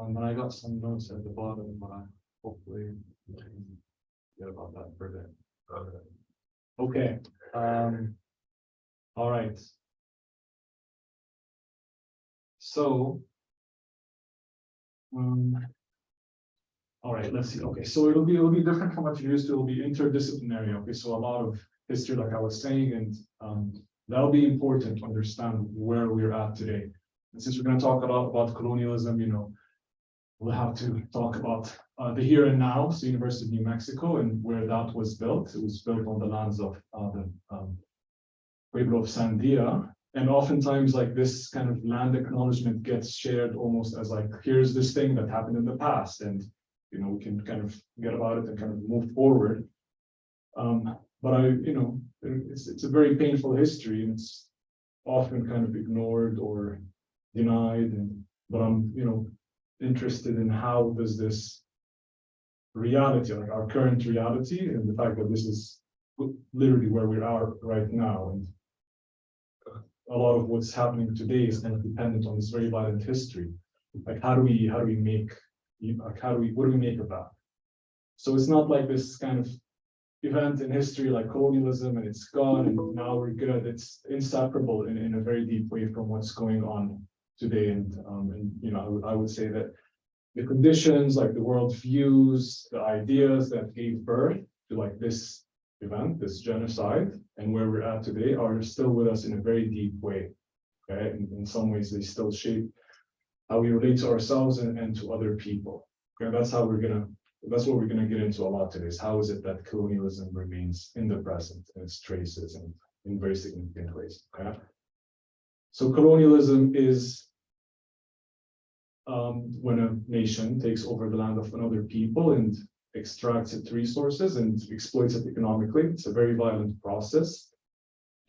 And I got some notes at the bottom, but I hopefully get about that for a bit. Okay. All right. So, all right, let's see. Okay, so it'll be different from what you're used to. It'll be interdisciplinary. Okay, so a lot of history, like I was saying, and that'll be important to understand where we're at today. And since we're going to talk a lot about colonialism, we'll have to talk about the here and now. So, University of New Mexico and where that was built. It was built on the lands of the Pueblo of Sandia. And oftentimes, like this kind of land acknowledgement gets shared almost as like, here's this thing that happened in the past, and we can kind of forget about it and kind of move forward. But it's a very painful history, and it's often kind of ignored or denied. But I'm interested in how does this reality, like our current reality, and the fact that this is literally where we are right now, and a lot of what's happening today is kind of dependent on this very violent history. Like what do we make of that? So it's not like this kind of event in history like colonialism and it's gone and now we're good. It's inseparable in a very deep way from what's going on today. And I would say that the conditions, like the world views, the ideas that gave birth to like this event, this genocide, and where we're at today are still with us in a very deep way. Okay, in some ways they still shape how we relate to ourselves and to other people. Okay, that's what we're gonna get into a lot today. Is how is it that colonialism remains in the present and its traces and in very significant ways. Okay, so colonialism is when a nation takes over the land of another people and extracts its resources and exploits it economically. It's a very violent process.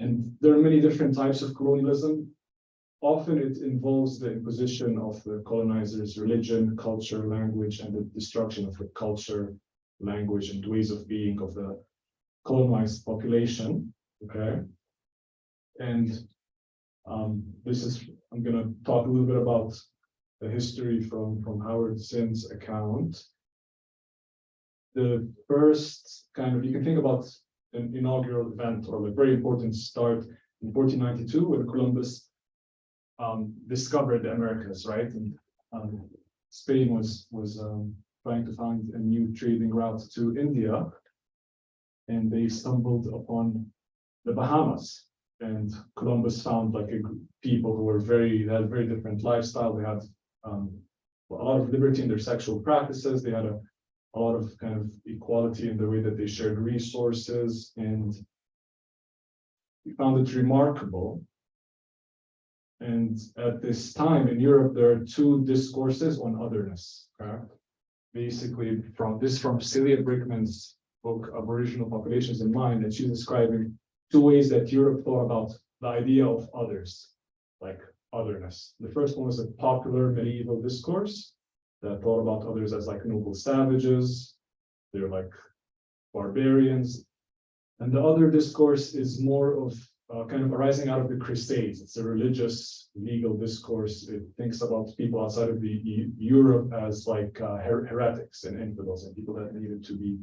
And there are many different types of colonialism. Often it involves the imposition of the colonizer's religion, culture, language, and the destruction of the culture, language, and ways of being of the colonized population. Okay. And I'm going to talk a little bit about the history from Howard Zinn's account. The first kind of, you can think about an inaugural event or a very important start in 1492 when Columbus discovered the Americas, right? And Spain was trying to find a new trading route to India, and they stumbled upon the Bahamas. And Columbus found like people who were had a very different lifestyle. They had a lot of liberty in their sexual practices. They had a lot of kind of equality in the way that they shared resources, and we found it remarkable. And at this time in Europe, there are two discourses on otherness. Okay? Basically, from Celia Brickman's book, Aboriginal Populations in Mind, and she's describing two ways that Europe thought about the idea of others, like otherness. The first one was a popular medieval discourse that thought about others as like noble savages, they're like barbarians. And the other discourse is more of kind of arising out of the Crusades. It's a religious, legal discourse. It thinks about people outside of the Europe as like heretics and infidels and people that needed to be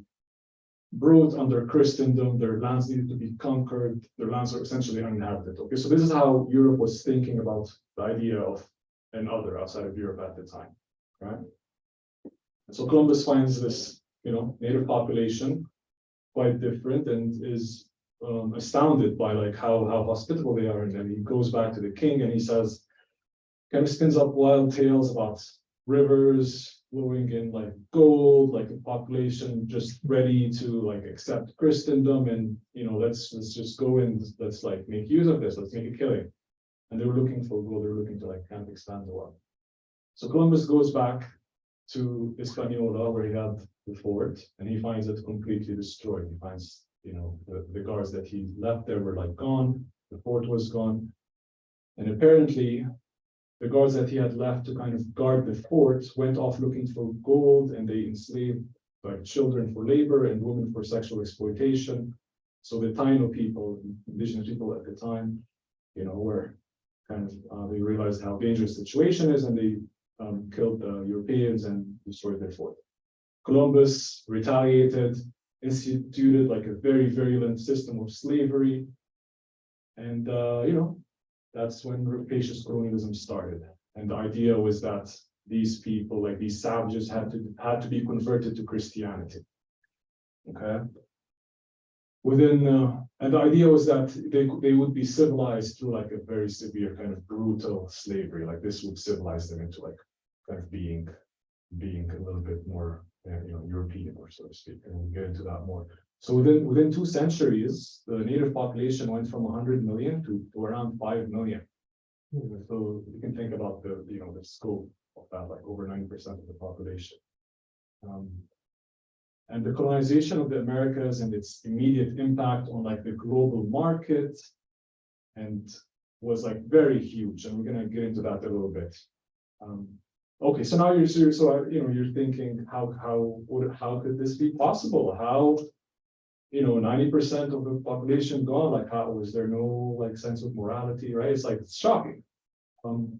brought under Christendom. Their lands needed to be conquered. Their lands are essentially uninhabited. Okay, so this is how Europe was thinking about the idea of an other outside of Europe at the time, right? And so Columbus finds this, native population quite different and is astounded by like how hospitable they are. And then he goes back to the king and he says, kind of spins up wild tales about rivers flowing in like gold, like a population just ready to like accept Christendom, and let's just go and let's like make use of this, let's make a killing. And they were looking for gold, they were looking to like kind of expand the world. So Columbus goes back to Hispaniola where he had the fort, and he finds it completely destroyed. He finds the guards that he left there were like gone, the fort was gone, and apparently the guards that he had left to kind of guard the fort went off looking for gold, and they enslaved like children for labor and women for sexual exploitation. So the Taino people, indigenous people at the time, were kind of they realized how dangerous the situation is, and they killed the Europeans and destroyed their fort. Columbus retaliated, instituted like a very virulent system of slavery. And, that's when rapacious colonialism started. And the idea was that these people, like these savages, had to be converted to Christianity. Okay. And the idea was that they would be civilized through like a very severe kind of brutal slavery. Like this would civilize them into like kind of being a little bit more, European, or so to speak. And we'll get into that more. So within 2 centuries, the native population went from 100 million to around 5 million. So you can think about the scope of that, like over 90% of the population. And the colonization of the Americas and its immediate impact on like the global market and was like very huge. And we're gonna get into that a little bit. Okay, so now you're thinking, how could this be possible? How 90% of the population gone, like how was there no like sense of morality, right? It's shocking. And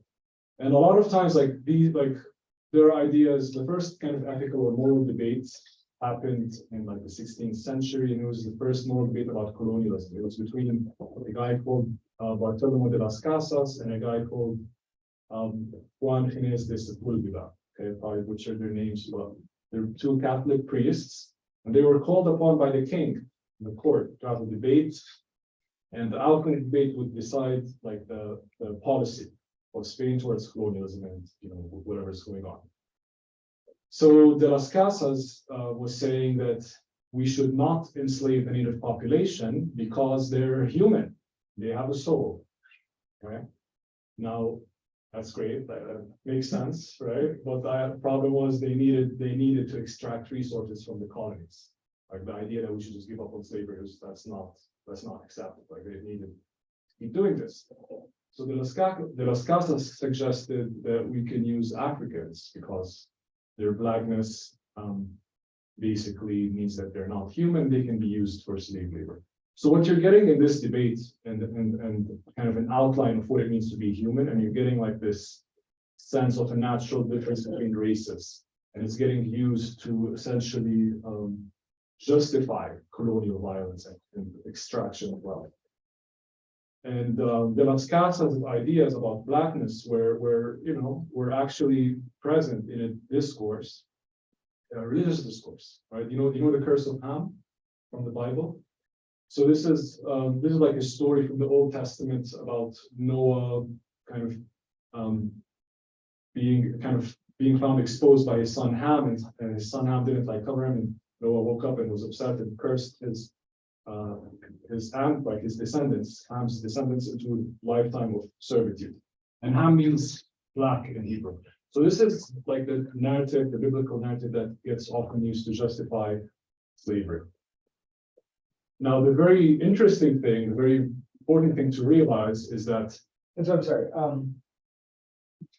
a lot of times there are ideas, the first kind of ethical or moral debates happened in like the 16th century, and it was the first moral debate about colonialism. It was between a guy called Bartolomé de las Casas and a guy called Juan Ginés de Sepúlveda. Okay, probably butchered their names, but they're 2 Catholic priests. And they were called upon by the king in the court to have a debate, and the outcome of the debate would decide like the policy of Spain towards colonialism and whatever's going on. So de las Casas was saying that we should not enslave the native population because they're human, they have a soul. Right? Now that's great, that makes sense, right? But the problem was they needed to extract resources from the colonies. Like the idea that we should just give up on slavery that's not acceptable. Like they needed to keep doing this. So de las Casas suggested that we can use Africans because their blackness basically means that they're not human. They can be used for slave labor. So what you're getting in this debate and kind of an outline of what it means to be human, and you're getting like this sense of a natural difference between races, and it's getting used to essentially justify colonial violence and extraction of wealth. And de las Casas' ideas about blackness were actually present in a discourse, a religious discourse, right? You know the curse of Ham from the Bible. So this is like a story from the Old Testament about Noah being found exposed by his son Ham, and his son Ham didn't like cover him, and Noah woke up and was upset and cursed his descendants, Ham's descendants, into a lifetime of servitude. And Ham means black in Hebrew. So this is like the narrative, the biblical narrative that gets often used to justify slavery. Now, the very interesting thing, the very important thing to realize is that. And so I'm sorry,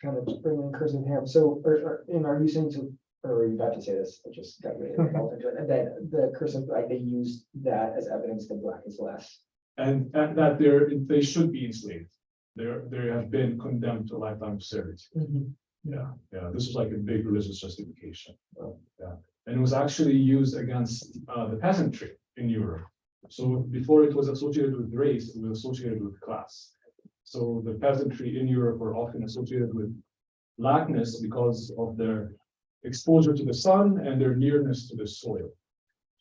kind of bringing curse of Ham. So, are you saying to, or were you about to say this? I just got really involved into it. And then the curse of, like, they used that as evidence that black is less. And that they should be enslaved. They have been condemned to a lifetime of servitude. Mm-hmm. Yeah. This was like a big religious justification. And it was actually used against the peasantry in Europe. So before it was associated with race, it was associated with class. So the peasantry in Europe were often associated with blackness because of their exposure to the sun and their nearness to the soil.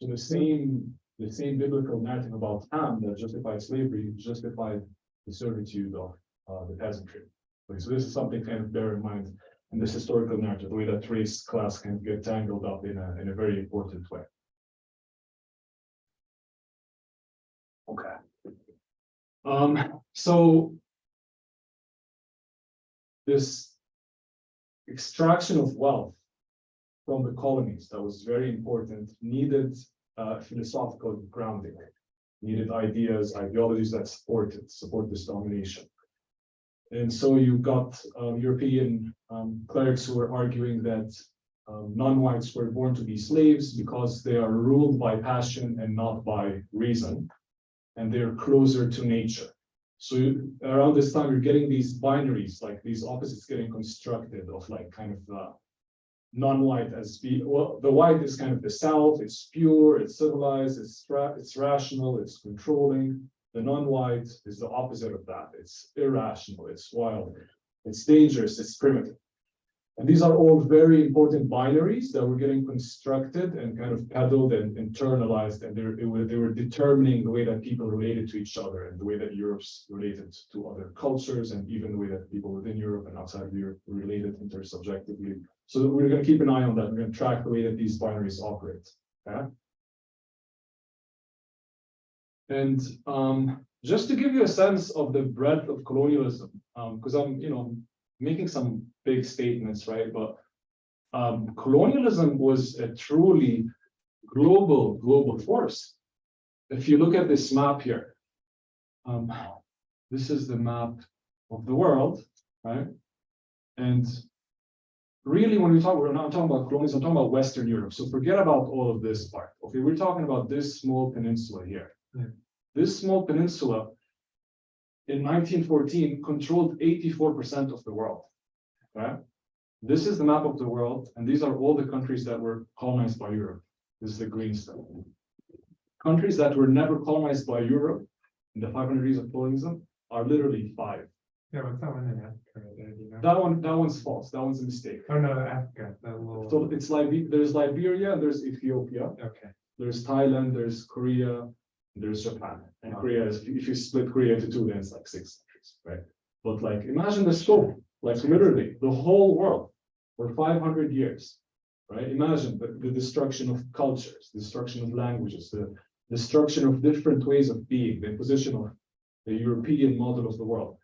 So the same biblical narrative about Ham that justified slavery justified the servitude of the peasantry. Okay, so this is something kind of bear in mind in this historical narrative, the way that race, class can get tangled up in a very important way. Okay. So this extraction of wealth from the colonies that was very important needed philosophical grounding, needed ideologies that support this domination. And so you got European clerics who were arguing that non-whites were born to be slaves because they are ruled by passion and not by reason, and they're closer to nature. So around this time, you're getting these binaries, like these opposites getting constructed of like kind of non-white as well. The white is kind of the self, it's pure, it's civilized, it's rational, it's controlling. The non-white is the opposite of that. It's irrational, it's wild, it's dangerous, it's primitive. And these are all very important binaries that were getting constructed and kind of peddled and internalized, and they were determining the way that people related to each other and the way that Europe's related to other cultures, and even the way that people within Europe and outside of Europe related intersubjectively. So we're going to keep an eye on that. We're going to track the way that these binaries operate. Okay? And just to give you a sense of the breadth of colonialism, because I'm, making some big statements, right? But colonialism was a truly global force. If you look at this map here, this is the map of the world, right? And really, when we're not talking about colonialism, I'm talking about Western Europe. So forget about all of this part. Okay, we're talking about this small peninsula here. Yeah. This small peninsula in 1914 controlled 84% of the world. Okay? This is the map of the world, and these are all the countries that were colonized by Europe. This is the green stuff. Countries that were never colonized by Europe in the 500 years of colonialism are literally 5. Yeah, what's that one in Africa? You know? That one's false. That one's a mistake. Oh no, Africa. So it's there's Liberia and there's Ethiopia. Okay. There's Thailand, there's Korea, there's Japan. And Korea is, if you split Korea into 2, then it's like 6 countries, right? But like imagine the scope, like literally the whole world for 500 years, right? Imagine the destruction of cultures, the destruction of languages, the destruction of different ways of being, the imposition of the European model of the world.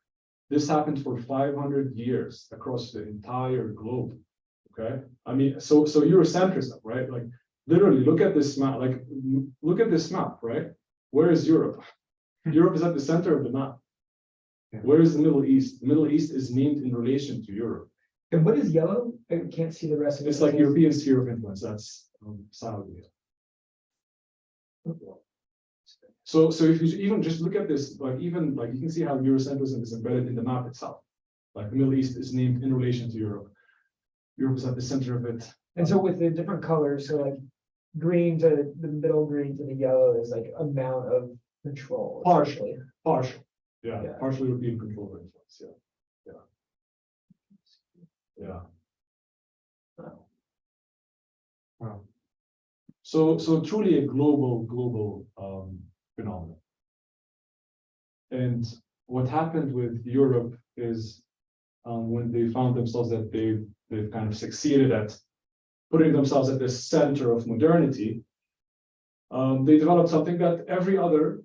This happened for 500 years across the entire globe. Okay, I mean, so Eurocentrism, right? Like literally, look at this map. Like, look at this map, right? Where is Europe? Europe is at the center of the map. Yeah. Where is the Middle East? The Middle East is named in relation to Europe. And what is yellow? I can't see the rest of it. It's like European sphere of influence. That's Saudi. So if you even just look at this, like even like you can see how Eurocentrism is embedded in the map itself. Like the Middle East is named in relation to Europe. Europe is at the center of it. And so with the different colors, so like green to the middle green to the yellow is like amount of control. Partial. Yeah. Yeah. Partial European control of influence. Yeah. Wow. So truly a global phenomenon. And what happened with Europe is when they found themselves that they've kind of succeeded at putting themselves at the center of modernity, they developed something that every other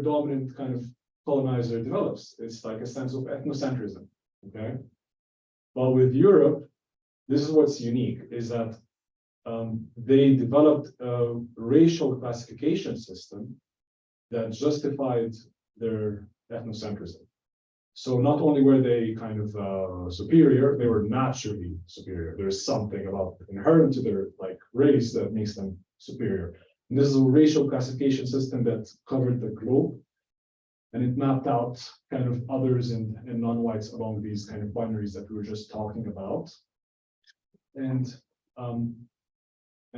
dominant kind of colonizer develops. It's like a sense of ethnocentrism. Okay, but with Europe, this is what's unique, is that they developed a racial classification system that justified their ethnocentrism. So not only were they kind of superior, they were naturally superior. There's something about inherent to their like race that makes them superior. And this is a racial classification system that covered the globe, and it mapped out kind of others and non-whites along these kind of binaries that we were just talking about. And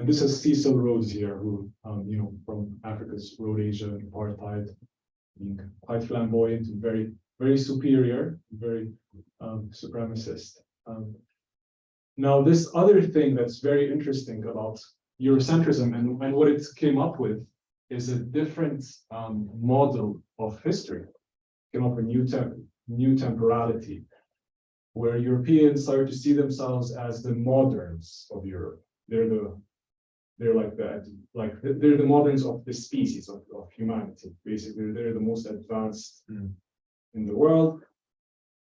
this is Cecil Rhodes here, who from Africa's Rhodesia and apartheid, being quite flamboyant and very superior, very supremacist. Now, this other thing that's very interesting about Eurocentrism and what it came up with is a different model of history. It came up with new temporality, where Europeans started to see themselves as the moderns of Europe. They're the moderns of the species of humanity. Basically, they're the most advanced in the world.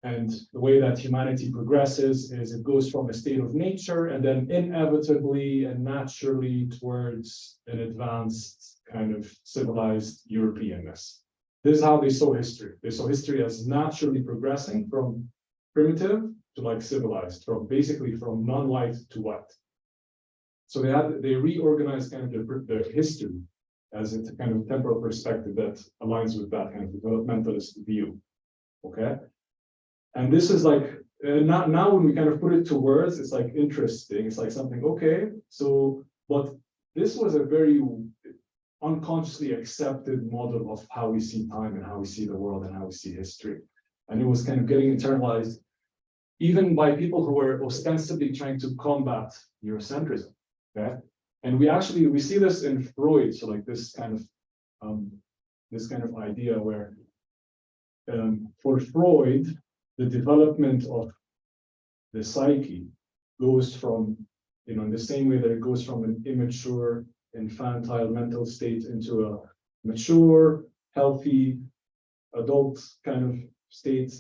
And the way that humanity progresses is it goes from a state of nature and then inevitably and naturally towards an advanced kind of civilized Europeanness. This is how they saw history. They saw history as naturally progressing from primitive to like civilized, from non-white to white. So they reorganized kind of their history as a kind of temporal perspective that aligns with that kind of developmentalist view. Okay, and this is like now when we kind of put it to words, it's like interesting. It's like something okay. So, but this was a very unconsciously accepted model of how we see time and how we see the world and how we see history, and it was kind of getting internalized even by people who were ostensibly trying to combat Eurocentrism. Okay, and we see this in Freud. So like this kind of idea where for Freud, the development of the psyche goes from, in the same way that it goes from an immature, infantile mental state into a mature, healthy, adult kind of state,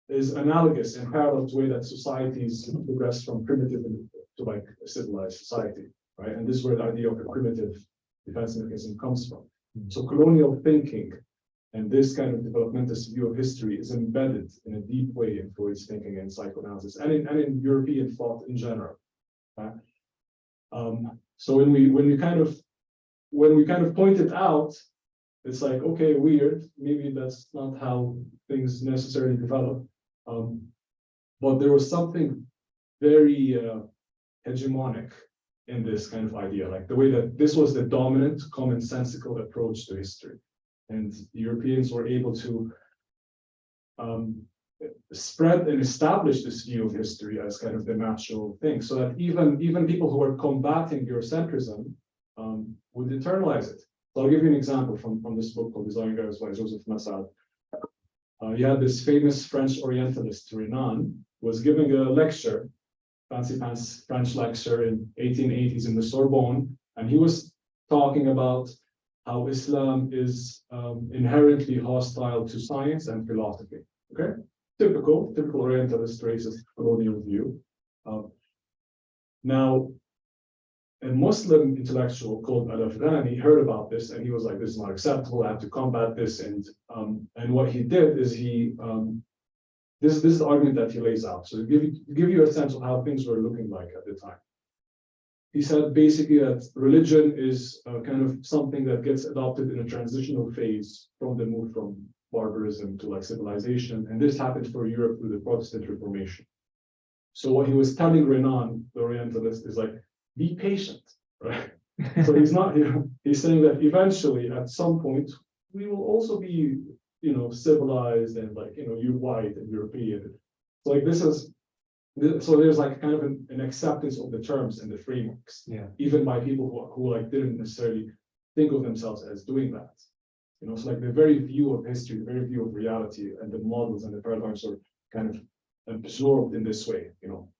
is analogous and parallel to the way that societies progress from primitive to like a civilized society, right? And this is where the idea of a primitive defense mechanism comes from. So colonial thinking and this kind of developmentalist view of history is embedded in a deep way in Freud's thinking and psychoanalysis, and in European thought in general. Right? So when we kind of point it out, it's like, okay, weird. Maybe that's not how things necessarily develop. But there was something very hegemonic in this kind of idea, like the way that this was the dominant, commonsensical approach to history. And Europeans were able to spread and establish this view of history as kind of the natural thing, so that even people who were combating Eurocentrism would internalize it. So I'll give you an example from this book called Design Guides by Joseph Massad. You had this famous French Orientalist, Renan, was giving a lecture, fancy pants French lecture in 1880s in the Sorbonne, and he was talking about how Islam is inherently hostile to science and philosophy. Okay, typical Orientalist racist colonial view. Now, a Muslim intellectual called Al-Afghani heard about this, and he was like, "This is not acceptable. I have to combat this." And what he did is this is the argument that he lays out. So to give you a sense of how things were looking like at the time. He said basically that religion is kind of something that gets adopted in a transitional phase from the move from barbarism to like civilization, and this happened for Europe through the Protestant Reformation. So what he was telling Renan, the Orientalist, is like, be patient, right? So he's saying that eventually, at some point, we will also be, civilized and like, you white and European. So like so there's like kind of an acceptance of the terms and the frameworks, even by people who like didn't necessarily think of themselves as doing that. So like the very view of history, the very view of reality, and the models and the paradigms are kind of absorbed in this way.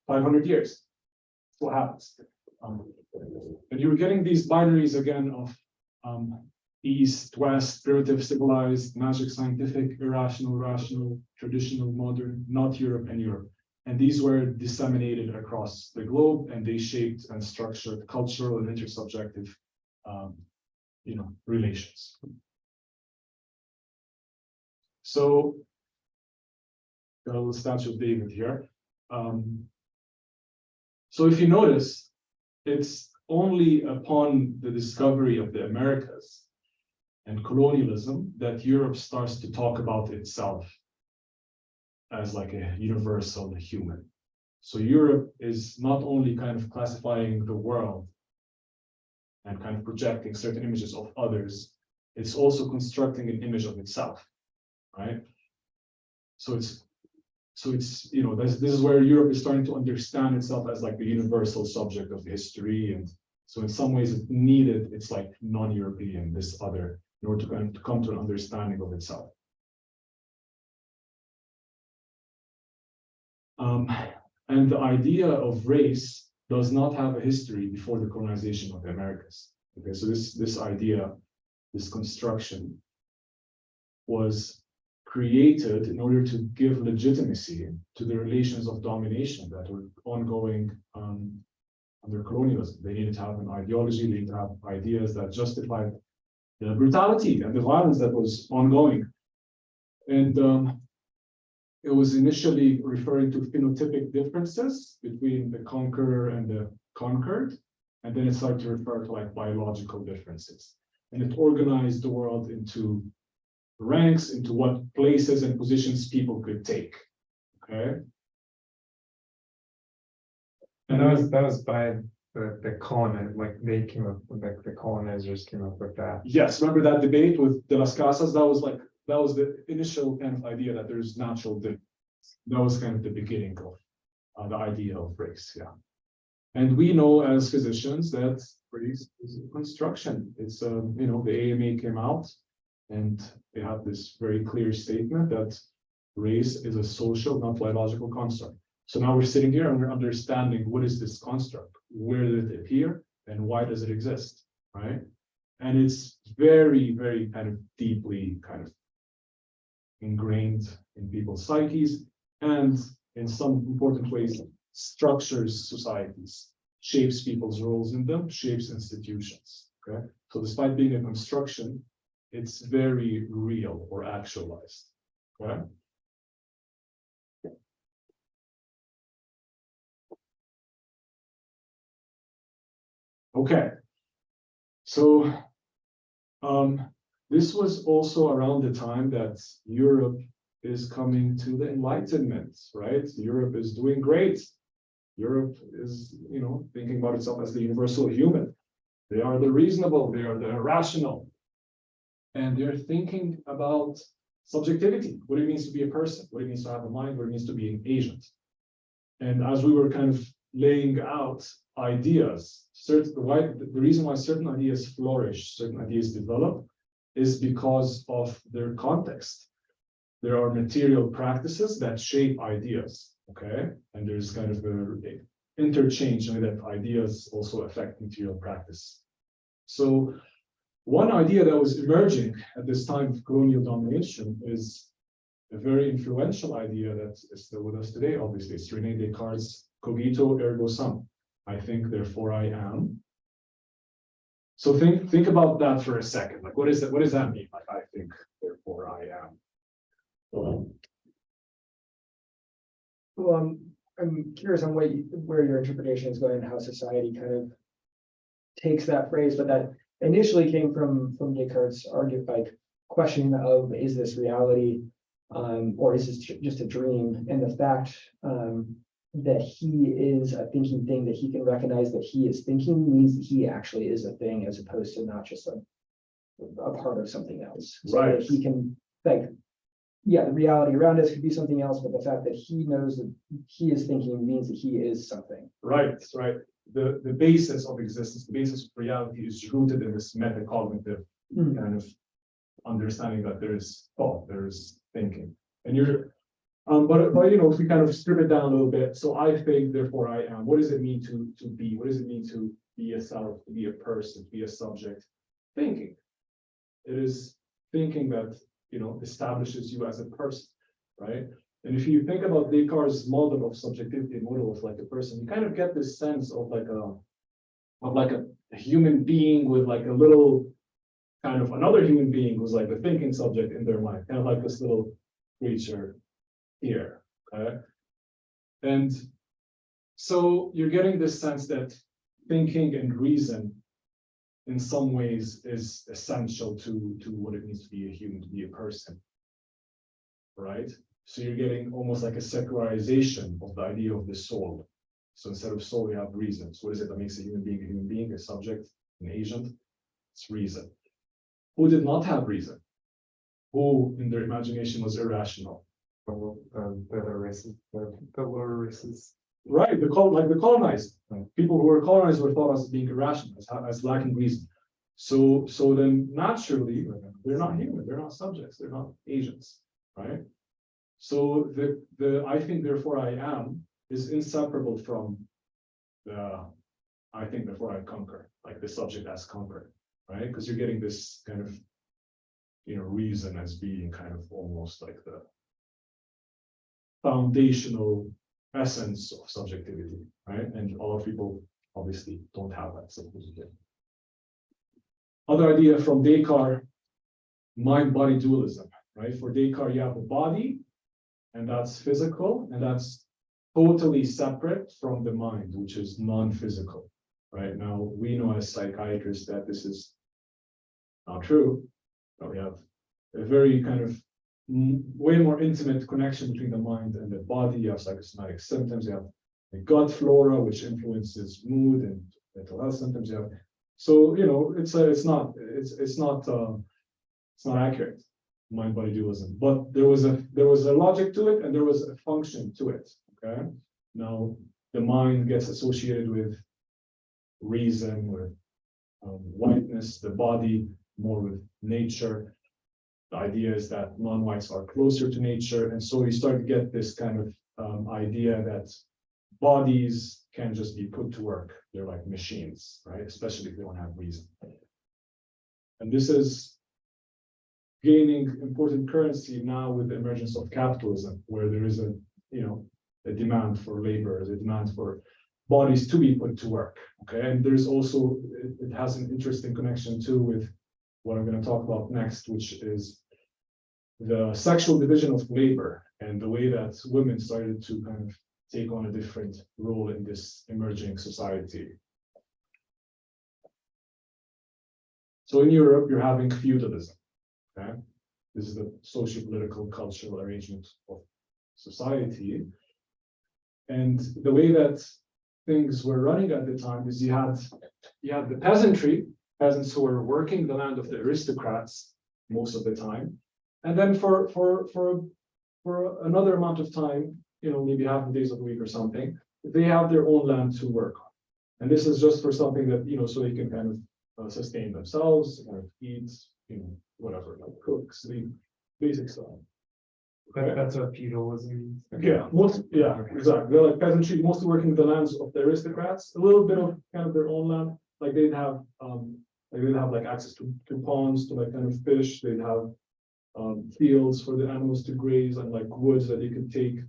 500 years. That's what happens. And you were getting these binaries again of East, West, primitive, civilized, magic, scientific, irrational, rational, traditional, modern, not Europe and Europe. And these were disseminated across the globe, and they shaped and structured cultural and intersubjective, relations. So, got a little statue of David here. So if you notice, it's only upon the discovery of the Americas and colonialism that Europe starts to talk about itself as like a universal human. So Europe is not only kind of classifying the world and kind of projecting certain images of others, it's also constructing an image of itself, right? So it's this is where Europe is starting to understand itself as like the universal subject of history, and so in some ways it's like non-European, this other, in order to come to an understanding of itself. And the idea of race does not have a history before the colonization of the Americas. Okay, so this idea, this construction, was created in order to give legitimacy to the relations of domination that were ongoing under colonialism. They needed to have an ideology, they needed to have ideas that justified the brutality and the violence that was ongoing. And it was initially referring to phenotypic differences between the conqueror and the conquered, and then it started to refer to like biological differences. and it organized the world into ranks, into what places and positions people could take. Okay. And that was by the colonizer, like they came up with, like the colonizers came up with that. Yes, remember that debate with De las Casas? That was the initial kind of idea that there's natural difference. That was kind of the beginning of the idea of race. Yeah. And we know as physicians that race is a construction. It's the AMA came out and they have this very clear statement that race is a social, not biological construct. So now we're sitting here and we're understanding what is this construct, where did it appear, and why does it exist, right? And it's very, very kind of deeply kind of ingrained in people's psyches, and in some important ways structures societies, shapes people's roles in them, shapes institutions. Okay, so despite being a construction, it's very real or actualized. Okay. Okay, so this was also around the time that Europe is coming to the Enlightenment, right? Europe is doing great. Europe is, thinking about itself as the universal human. They are the reasonable, they are the irrational. And they're thinking about subjectivity, what it means to be a person, what it means to have a mind, what it means to be an agent. And as we were kind of laying out ideas, the reason why certain ideas flourish, certain ideas develop, is because of their context. There are material practices that shape ideas, okay? And there's kind of an interchange that ideas also affect material practice. So one idea that was emerging at this time of colonial domination is a very influential idea that is still with us today, obviously. It's René Descartes' cogito ergo sum. I think, therefore I am. So think about that for a second. Like, what does that mean? Like, I think, therefore I am. Well, I'm curious on where your interpretation is going and how society kind of takes that phrase, but that initially came from Descartes' questioning of, is this reality, or is this just a dream? And the fact that he is a thinking thing, that he can recognize that he is thinking, means that he actually is a thing, as opposed to not just a part of something else. So right. That he can, the reality around us could be something else, but the fact that he knows that he is thinking means that he is something. Right. The basis of existence, the basis of reality is rooted in this metacognitive kind of understanding that there is thought, there is thinking. And you're but if we kind of strip it down a little bit, so I think, therefore I am. What does it mean to be? What does it mean to be a self, to be a person, to be a subject? Thinking. It is thinking that establishes you as a person, right? And if you think about Descartes' model of subjectivity, model of like a person, you kind of get this sense of a human being with like a little kind of another human being who's like a thinking subject in their mind, kind of like this little creature here, okay? And so you're getting this sense that thinking and reason in some ways is essential to what it means to be a human, to be a person, right? So you're getting almost like a secularization of the idea of the soul. So instead of soul, you have reason. So what is it that makes a human being, a subject, an agent? It's reason. Who did not have reason? Who in their imagination was irrational? The other races, the lower races. Right, the colonized. People who were colonized were thought as being irrational, as lacking reason. So then naturally, they're not human, they're not subjects, they're not agents, right? So I think, therefore I am is inseparable from the I think, therefore I conquer, like the subject as conquered, right? Because you're getting this kind of reason as being kind of almost like the foundational essence of subjectivity, right? And a lot of people obviously don't have that supposedly. Other idea from Descartes, mind-body dualism, right? For Descartes, you have a body, and that's physical, and that's totally separate from the mind, which is non-physical, right? Now, we know as psychiatrists that this is not true. Now we have a very kind of way more intimate connection between the mind and the body. You have psychosomatic symptoms. You have the gut flora, which influences mood and mental health symptoms. You have, so it's not accurate, mind body dualism. But there was a logic to it, and there was a function to it. Okay, now the mind gets associated with reason, with whiteness, the body more with nature. The idea is that non-whites are closer to nature, and so you start to get this kind of idea that bodies can just be put to work. They're like machines, right? Especially if they don't have reason. And this is gaining important currency now with the emergence of capitalism, where there is a demand for labor, a demand for bodies to be put to work. Okay, and there's also it has an interesting connection too with what I'm going to talk about next, which is the sexual division of labor and the way that women started to kind of take on a different role in this emerging society. So in Europe, you're having feudalism. Okay, this is the socio-political cultural arrangement of society, and the way that things were running at the time is you had the peasantry, peasants who were working the land of the aristocrats most of the time, and then for another amount of time, maybe half the days of the week or something, they have their own land to work on, and this is just for something that so they can kind of sustain themselves, kind of eat, whatever, like cook, sleep, basic stuff. That's what feudalism. Yeah, exactly. They're like peasantry, mostly working the lands of the aristocrats, a little bit of kind of their own land. Like they'd have like access to ponds to like kind of fish. They'd have fields for the animals to graze and like woods that they could take.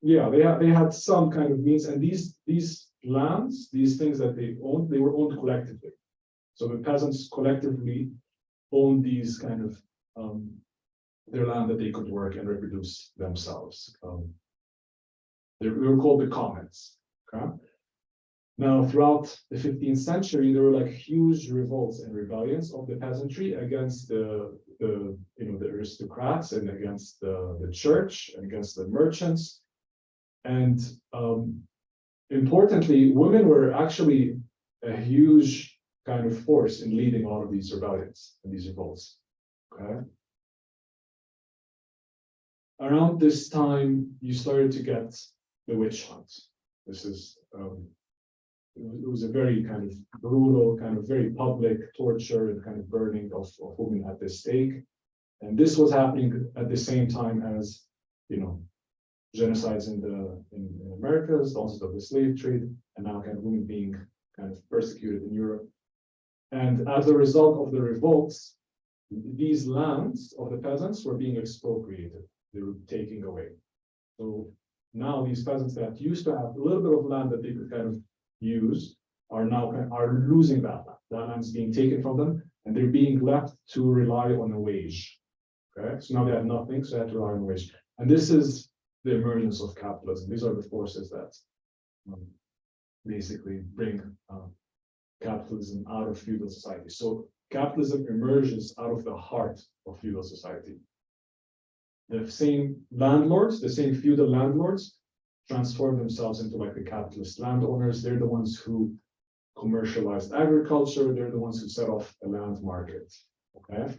They had some kind of means, and these lands, these things that they owned, they were owned collectively. So the peasants collectively owned these kind of their land that they could work and reproduce themselves. They were called the commons. Okay. Now, throughout the 15th century, there were like huge revolts and rebellions of the peasantry against the aristocrats and against the church and against the merchants. And importantly, women were actually a huge kind of force in leading all of these rebellions and these revolts. Okay. Around this time, you started to get the witch hunt. This is it was a very kind of brutal, kind of very public torture and kind of burning of women at the stake. And this was happening at the same time as, genocides in Americas, the onset of the slave trade, and now kind of women being kind of persecuted in Europe. And as a result of the revolts, these lands of the peasants were being expropriated. They were taking away. So now these peasants that used to have a little bit of land that they could kind of use are losing that land. That land is being taken from them, and they're being left to rely on a wage. Okay, so now they have nothing, so they have to rely on a wage. And this is the emergence of capitalism. These are the forces that basically bring capitalism out of feudal society. So capitalism emerges out of the heart of feudal society. The same landlords, the same feudal landlords, transform themselves into like the capitalist landowners. They're the ones who commercialized agriculture. They're the ones who set off a land market. Okay,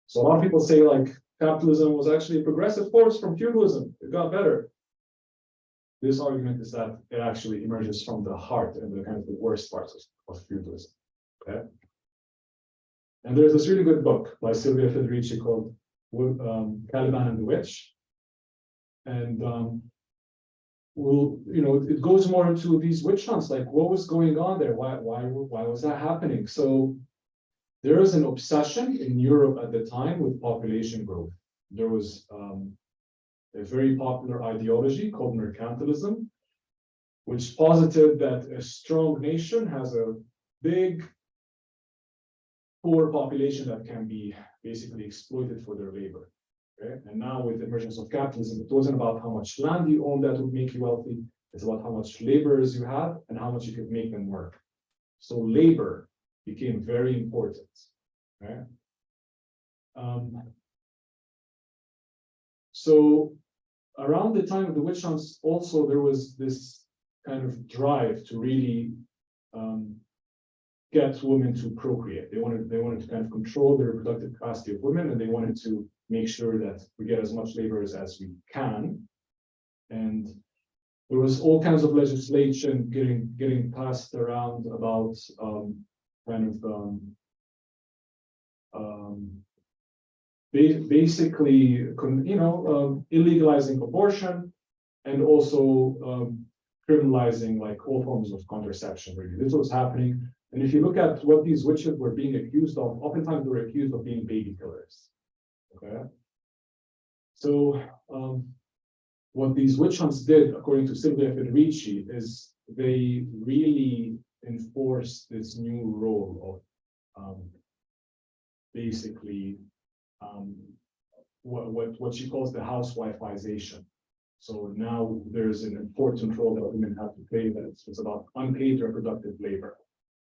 so a lot of people say like capitalism was actually a progressive force from feudalism. It got better. This argument is that it actually emerges from the heart and the kind of the worst parts of feudalism. Okay, and there's this really good book by Silvia Federici called Caliban and the Witch, and it goes more into these witch hunts, like what was going on there, why was that happening? So there is an obsession in Europe at the time with population growth. There was a very popular ideology called mercantilism, which posited that a strong nation has a big poor population that can be basically exploited for their labor. Okay? And now with the emergence of capitalism, it wasn't about how much land you own that would make you wealthy. It's about how much laborers you have and how much you could make them work. So labor became very important. Right? So around the time of the witch hunts, also there was this kind of drive to really get women to procreate. They wanted to kind of control the reproductive capacity of women, and they wanted to make sure that we get as much labor as we can. And there was all kinds of legislation getting passed around about basically, illegalizing abortion and also criminalizing like all forms of contraception. Really, this was happening. And if you look at what these witches were being accused of, oftentimes they were accused of being baby killers. Okay, so what these witch hunts did, according to Silvia Federici, is they really enforced this new role of basically what she calls the housewifeization. So now there's an important role that women have to play, that it's about unpaid reproductive labor.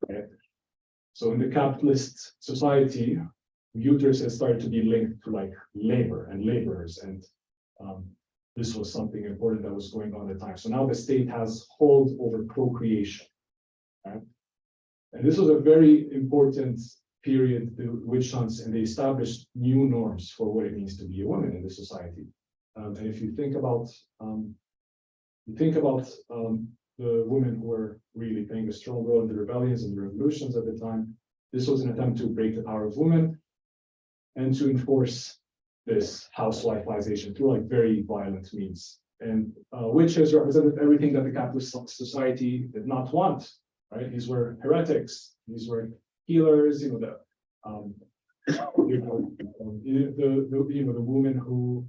Okay? So in the capitalist society, uteruses started to be linked to like labor and laborers, and this was something important that was going on at the time. So now the state has hold over procreation. Right? And this was a very important period, the witch hunts, and they established new norms for what it means to be a woman in the society. And if you think about the women who were really playing a strong role in the rebellions and the revolutions at the time, this was an attempt to break the power of women and to enforce this housewifeization through like very violent means. And witches represented everything that the capitalist society did not want. Right? These were heretics. These were healers. The women who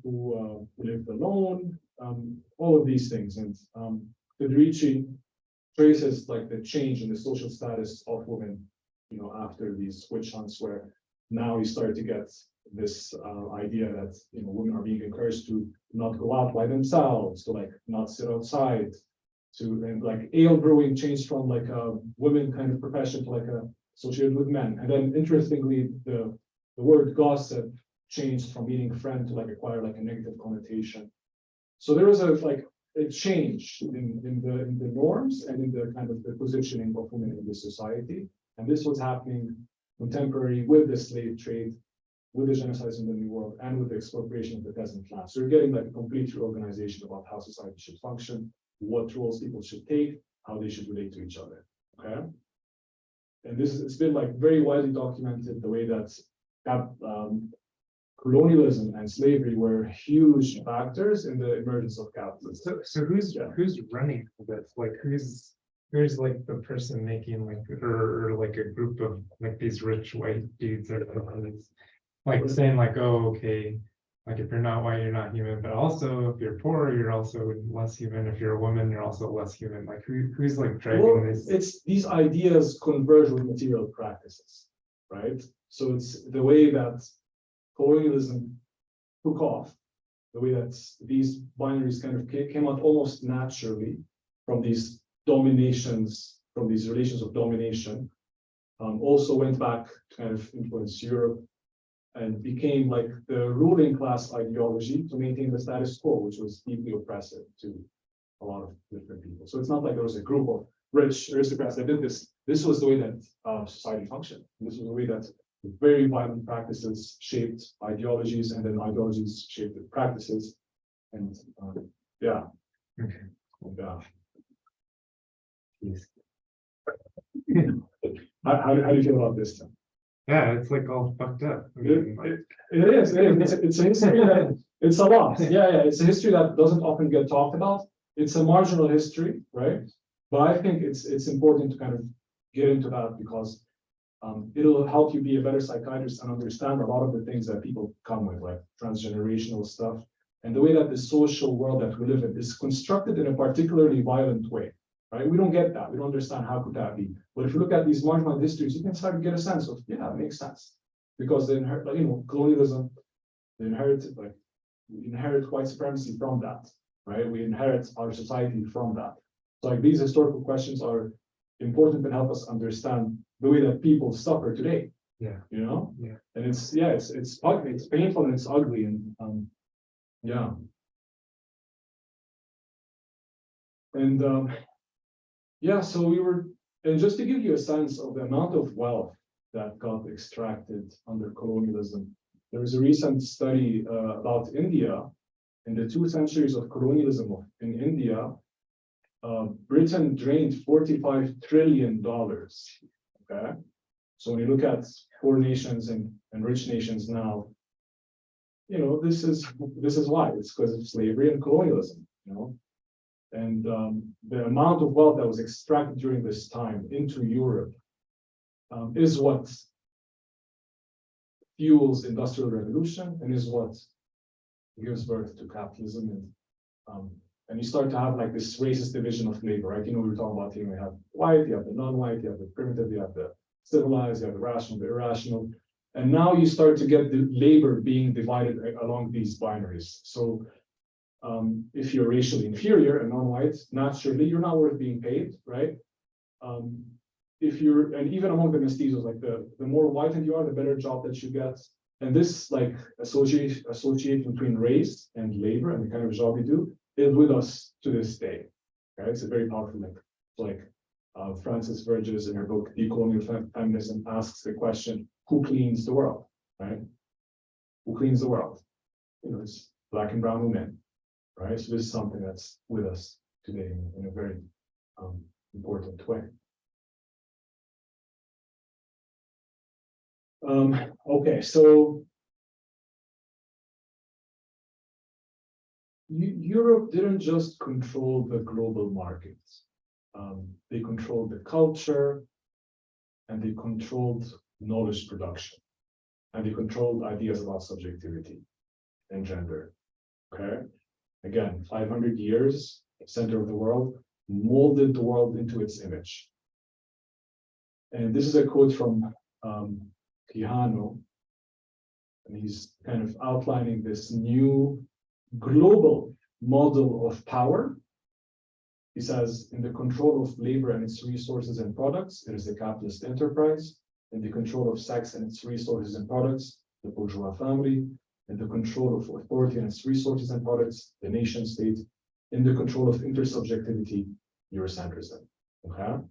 lived alone. All of these things. And Federici traces like the change in the social status of women, after these witch hunts, where now you start to get this idea that women are being encouraged to not go out by themselves, to like not sit outside, and like ale brewing changed from like a women kind of profession to like a associated with men. And then interestingly, the word gossip changed from meaning friend to like acquire like a negative connotation. So there was a change in the norms and in the kind of the positioning of women in this society. And this was happening contemporary with the slave trade, with the genocides in the New World, and with the expropriation of the peasant land. So you're getting like a complete reorganization about how society should function, what roles people should take, how they should relate to each other. Okay. And it's been like very widely documented the way that colonialism and slavery were huge factors in the emergence of capitalism. So who's running this? Like who's like the person making like or like a group of like these rich white dudes or like saying like, oh, okay, like if you're not white, you're not human, but also if you're poor, you're also less human. If you're a woman, you're also less human. Like who's like driving this? It's these ideas converge with material practices, right? So it's the way that colonialism took off, the way that these binaries kind of came out almost naturally from these dominations, from these relations of domination, also went back to kind of influence Europe and became like the ruling class ideology to maintain the status quo, which was deeply oppressive to a lot of different people. So it's not like there was a group of rich aristocrats that did this. This was the way that society functioned. This was the way that very violent practices shaped ideologies, and then ideologies shaped the practices. And yeah. Okay. Yeah. Yes. How do you feel about this? Yeah, it's like all fucked up. I mean, It is. It's a history that it's a lot. Yeah. It's a history that doesn't often get talked about. It's a marginal history, right? But I think it's important to kind of get into that because it'll help you be a better psychiatrist and understand a lot of the things that people come with, like transgenerational stuff, and the way that the social world that we live in is constructed in a particularly violent way. Right? We don't get that. We don't understand how could that be. But if you look at these marginal histories, you can start to get a sense of, yeah, it makes sense. Because they inherit, colonialism, we inherit white supremacy from that, right? We inherit our society from that. So like these historical questions are important and help us understand the way that people suffer today. Yeah. You know? Yeah. And it's ugly, it's painful and it's ugly. And yeah. And yeah, so we were, and just to give you a sense of the amount of wealth that got extracted under colonialism, there was a recent study about India. In the 2 centuries of colonialism in India, Britain drained $45 trillion. Okay, so when you look at poor nations and rich nations now, you know, this is why. It's because of slavery and colonialism, you know. And the amount of wealth that was extracted during this time into Europe is what fuels industrial revolution and is what gives birth to capitalism. And you start to have like this racist division of labor, right? You know, we were talking about, you know, you have white, you have the non-white, you have the primitive, you have the civilized, you have the rational, the irrational. And now you start to get the labor being divided along these binaries. So if you're racially inferior and non-white, naturally, you're not worth being paid, right? If you're, and even among the mestizos, like the more whitened you are, the better job that you get. And this like association between race and labor and the kind of job you do is with us to this day. Okay, it's a very powerful link. Like Frances Verges in her book Decolonial Feminism asks the question, who cleans the world, right? Who cleans the world? You know, it's Black and brown women, right? So this is something that's with us today in a very important way. Okay, so Europe didn't just control the global markets. They controlled the culture, and they controlled knowledge production, and they controlled ideas about subjectivity and gender. Okay, again, 500 years, center of the world, molded the world into its image. And this is a quote from Quijano, and he's kind of outlining this new global model of power. He says, in the control of labor and its resources and products, it is the capitalist enterprise. In the control of sex and its resources and products, the bourgeois family. In the control of authority and its resources and products, the nation state. In the control of intersubjectivity, Eurocentrism. Okay?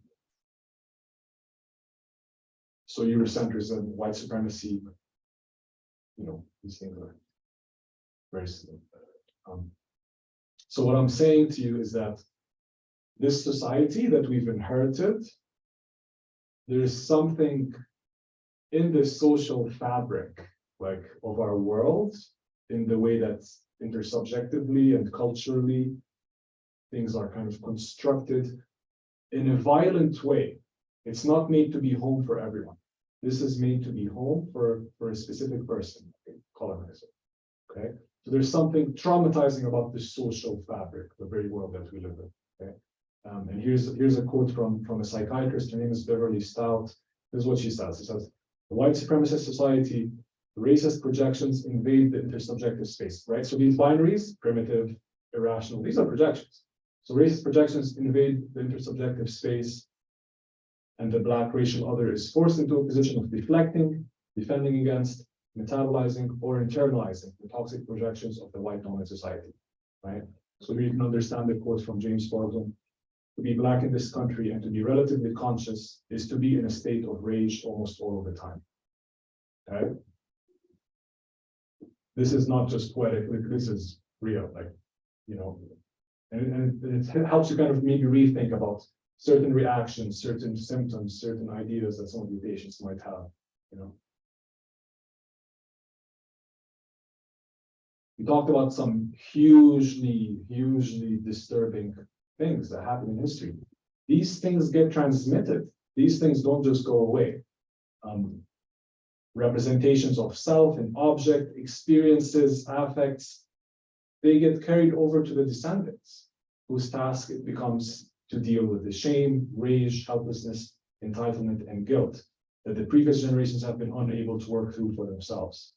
So Eurocentrism, white supremacy, you know, these things are very similar. So what I'm saying to you is that this society that we've inherited, there is something in the social fabric, like of our world, in the way that intersubjectively and culturally things are kind of constructed in a violent way. It's not made to be home for everyone. This is made to be home for a specific person, colonizer. Okay, so there's something traumatizing about the social fabric, the very world that we live in. Okay, and here's a quote from a psychiatrist. Her name is Beverly Stout. This is what she says. She says, "The white supremacist society, racist projections invade the intersubjective space." Right. So these binaries, primitive, irrational, these are projections. So racist projections invade the intersubjective space, and the Black racial other is forced into a position of deflecting, defending against, metabolizing, or internalizing the toxic projections of the white dominant society. Right. So here you can understand the quote from James Baldwin. To be Black in this country and to be relatively conscious is to be in a state of rage almost all of the time. Okay. This is not just poetic, this is real, like, you know, and it helps you kind of maybe rethink about certain reactions, certain symptoms, certain ideas that some of your patients might have, you know. We talked about some hugely disturbing things that happen in history. These things get transmitted. These things don't just go away. Representations of self and object, experiences, affects, they get carried over to the descendants, whose task it becomes to deal with the shame, rage, helplessness, entitlement, and guilt that the previous generations have been unable to work through for themselves.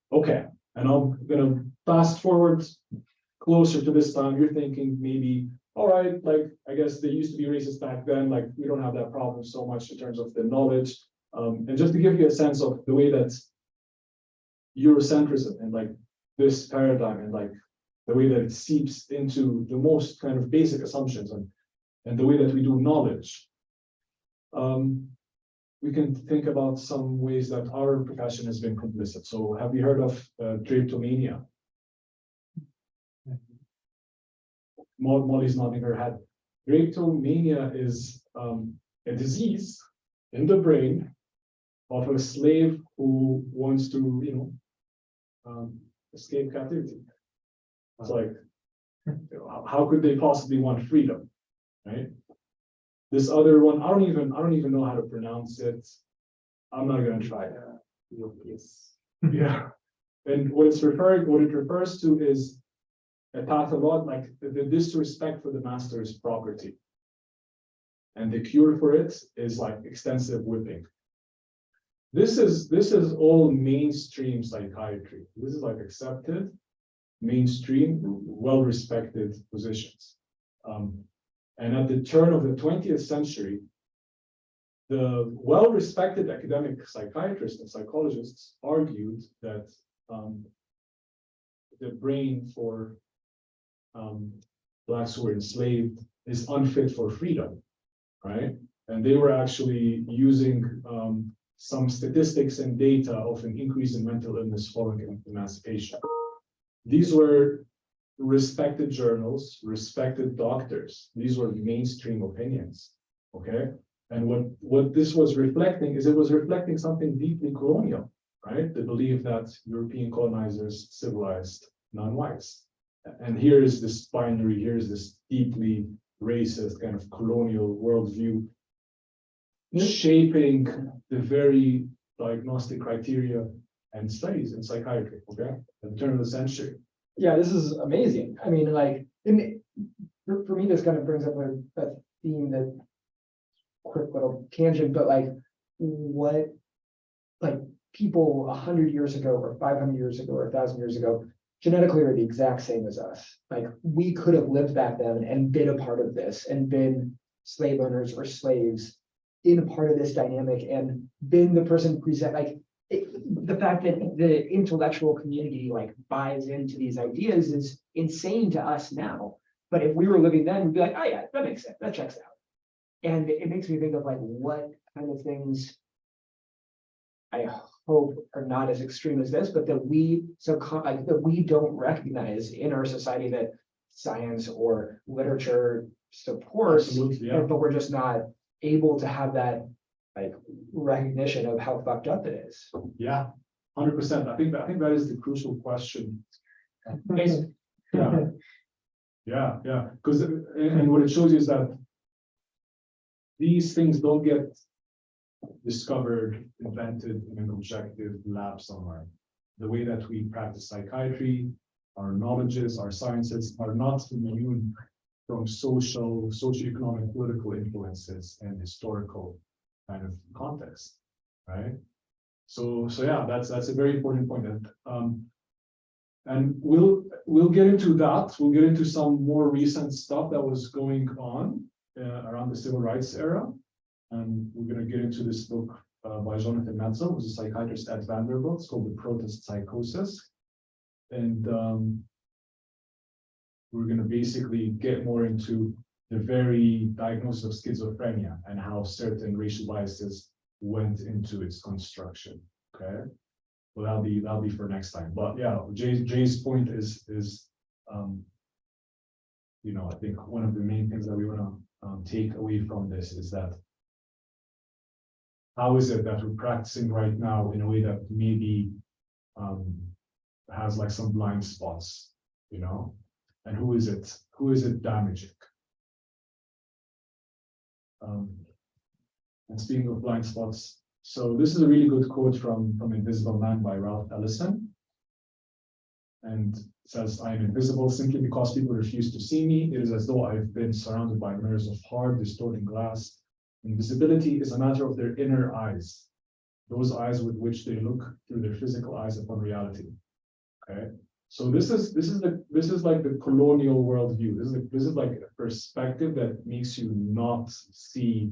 Okay, and I'm going to fast forward closer to this time, you're thinking maybe, all right, like, I guess they used to be racist back then, like, we don't have that problem so much in terms of the knowledge. And just to give you a sense of the way that Eurocentrism and like this paradigm and like the way that it seeps into the most kind of basic assumptions and the way that we do knowledge, we can think about some ways that our profession has been complicit. So have you heard of drapetomania? Molly's nodding her head. Drapetomania is a disease in the brain of a slave who wants to, escape captivity. It's like, how could they possibly want freedom, right? This other one, I don't even know how to pronounce it. I'm not gonna try. Yeah. And what it refers to is a pathology, like the disrespect for the master's property. And the cure for it is like extensive whipping. This is all mainstream psychiatry. This is like accepted, mainstream, well-respected positions. And at the turn of the 20th century, the well-respected academic psychiatrists and psychologists argued that the brain for Blacks who were enslaved is unfit for freedom, right? And they were actually using some statistics and data of an increase in mental illness following emancipation. These were respected journals, respected doctors. These were mainstream opinions, okay? And what this was reflecting is it was reflecting something deeply colonial, right? The belief that European colonizers civilized non-whites. And here is this binary, here's this deeply racist kind of colonial worldview shaping the very diagnostic criteria and studies in psychiatry, okay? At the turn of the century. Yeah, this is amazing. I mean, like, for me, this kind of brings up a theme that, quick little tangent, but like, what, like, people 100 years ago, or 500 years ago, or 1,000 years ago, genetically are the exact same as us. Like, we could have lived back then and been a part of this, and been slave owners or slaves in a part of this dynamic, and been the person present, like, the fact that the intellectual community like buys into these ideas is insane to us now. But if we were living then, we'd be like, oh yeah, that makes sense, that checks out. And it makes me think of like what kind of things I hope are not as extreme as this, but that we that we don't recognize in our society that science or literature supports, Yeah. but we're just not able to have that like recognition of how fucked up it is. Yeah, 100%. I think that is the crucial question. Basically. Yeah. Because and what it shows you is that these things don't get discovered, invented in an objective lab somewhere. The way that we practice psychiatry, our knowledges, our sciences are not immune from socioeconomic, political influences and historical kind of context, right? So yeah, that's a very important point. And we'll get into that. We'll get into some more recent stuff that was going on around the civil rights era. And we're going to get into this book by Jonathan Metzl, who's a psychiatrist at Vanderbilt. It's called The Protest Psychosis. And we're going to basically get more into the very diagnosis of schizophrenia and how certain racial biases went into its construction. Okay, well that'll be for next time. But yeah, Jay's point is I think one of the main things that we want to take away from this is that how is it that we're practicing right now in a way that maybe has like some blind spots, and who is it damaging? And speaking of blind spots, so this is a really good quote from Invisible Man by Ralph Ellison. And it says, "I am invisible simply because people refuse to see me. It is as though I've been surrounded by mirrors of hard, distorting glass. Invisibility is a matter of their inner eyes, those eyes with which they look through their physical eyes upon reality." Okay. So this is like the colonial worldview. This is like a perspective that makes you not see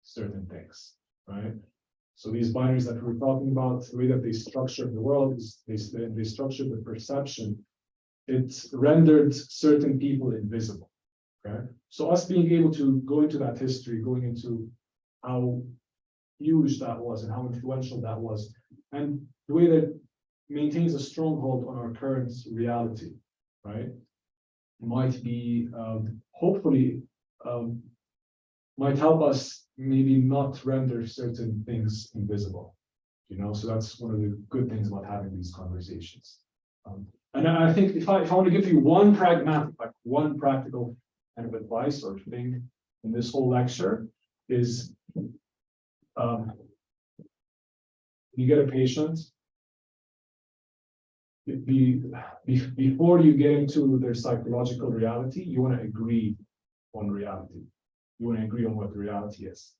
certain things, right? So these binaries that we're talking about, the way that they structure the world is they structure the perception. It rendered certain people invisible. Okay, so us being able to go into that history, going into how huge that was and how influential that was, and the way that maintains a stronghold on our current reality, right? Might be hopefully might help us maybe not render certain things invisible, you know. So that's one of the good things about having these conversations. And I think if I want to give you one pragmatic, like one practical kind of advice or thing in this whole lecture is, you get a patient, before you get into their psychological reality, you want to agree on reality. You want to agree on what the reality is,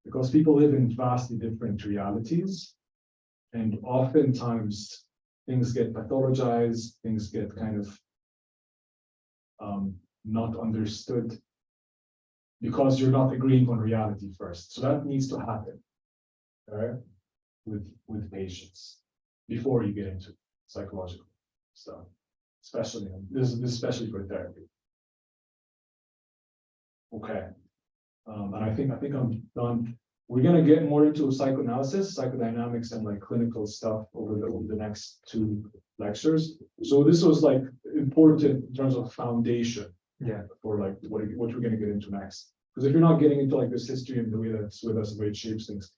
because people live in vastly different realities, and oftentimes things get pathologized, things get kind of not understood because you're not agreeing on reality first. So that needs to happen, all right, with patients before you get into psychological stuff, especially this is especially for therapy. Okay, and I think I'm done. We're gonna get more into psychoanalysis, psychodynamics, and like clinical stuff over the next 2 lectures. So this was like important in terms of foundation, Yeah. for like what we're gonna get into next. Because if you're not getting into like this history and the way that's with us, the way it shapes things,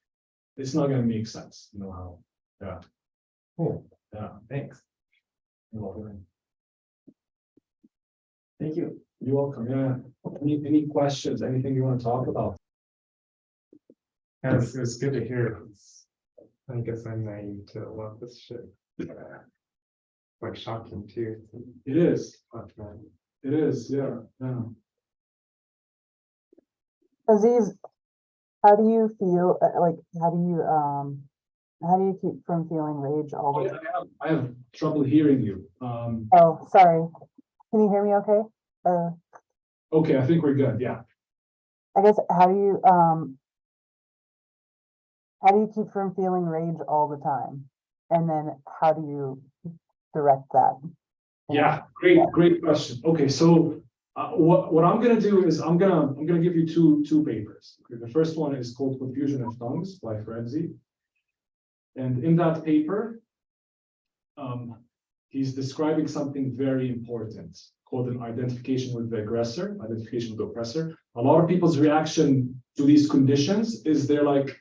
it's not gonna make sense. You know how? Yeah. Cool. Yeah. Thanks. You're welcome. Thank you. You're welcome. Yeah. Any questions? Anything you want to talk about? Yeah, it was good to hear. I guess I'm naive to a lot of this shit. Like shocking too. It is. But, man, It is. Yeah. Yeah. Aziz, how do you feel, like, how do you keep from feeling rage all Oh, the yeah, time? I have trouble hearing you. Oh, sorry. Can you hear me okay? Okay, I think we're good. Yeah. I guess, how do you keep from feeling rage all the time? And then how do you direct that? Yeah. Great question. Okay, so what I'm gonna do is I'm gonna give you two papers. Okay, the first one is called Confusion of Tongues by Frenzy. And in that paper, he's describing something very important called an identification with the aggressor, identification with the oppressor. A lot of people's reaction to these conditions is they're like,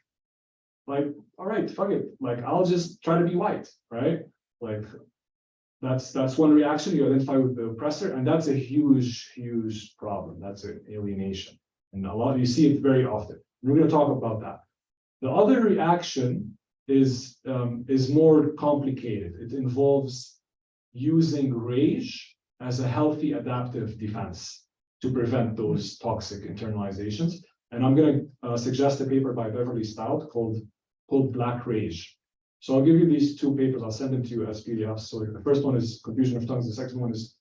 all right, fuck it. Like, I'll just try to be white, right? Like, that's one reaction. You identify with the oppressor, and that's a huge problem. That's an alienation. And you see it very often. We're going to talk about that. The other reaction is more complicated. It involves using rage as a healthy adaptive defense to prevent those toxic internalizations. And I'm going to suggest a paper by Beverly Stout called Black Rage. So I'll give you these 2 papers. I'll send them to you as PDFs. So the first one is Confusion of Tongues. The second one is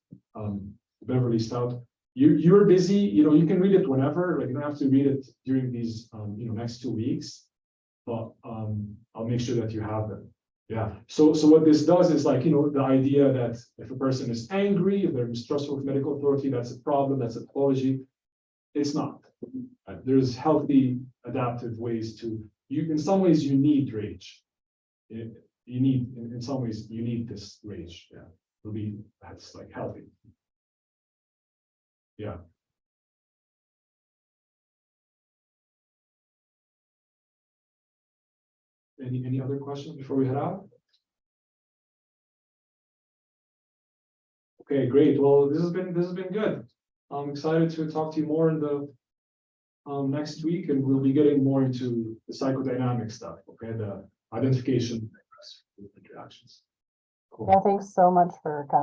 Beverly Stout. You're busy. You can read it whenever. Like, you don't have to read it during these next 2 weeks. But I'll make sure that you have them. Yeah. So what this does is, like, the idea that if a person is angry, if they're mistrustful of medical authority, that's a problem. That's a pathology. It's not. There's healthy adaptive ways to. In some ways, you need rage. In some ways, you need this rage. Yeah. That's like healthy. Yeah. Any other questions before we head out? Okay, great. Well, this has been good. I'm excited to talk to you more in the next week, and we'll be getting more into the psychodynamic stuff. Okay, the identification of interactions. Cool. Yeah, thanks so much for coming.